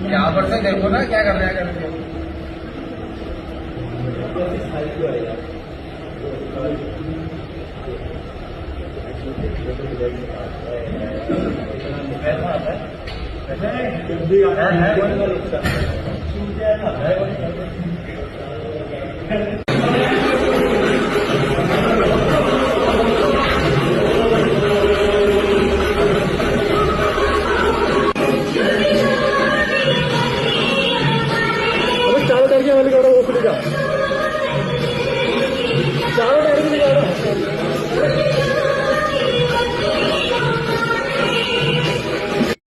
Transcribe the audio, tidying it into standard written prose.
यहाँ पर से देखो ना क्या कर रहे हैं करके। चारों टायर की वाली वो खुलेगा, चारों टायर की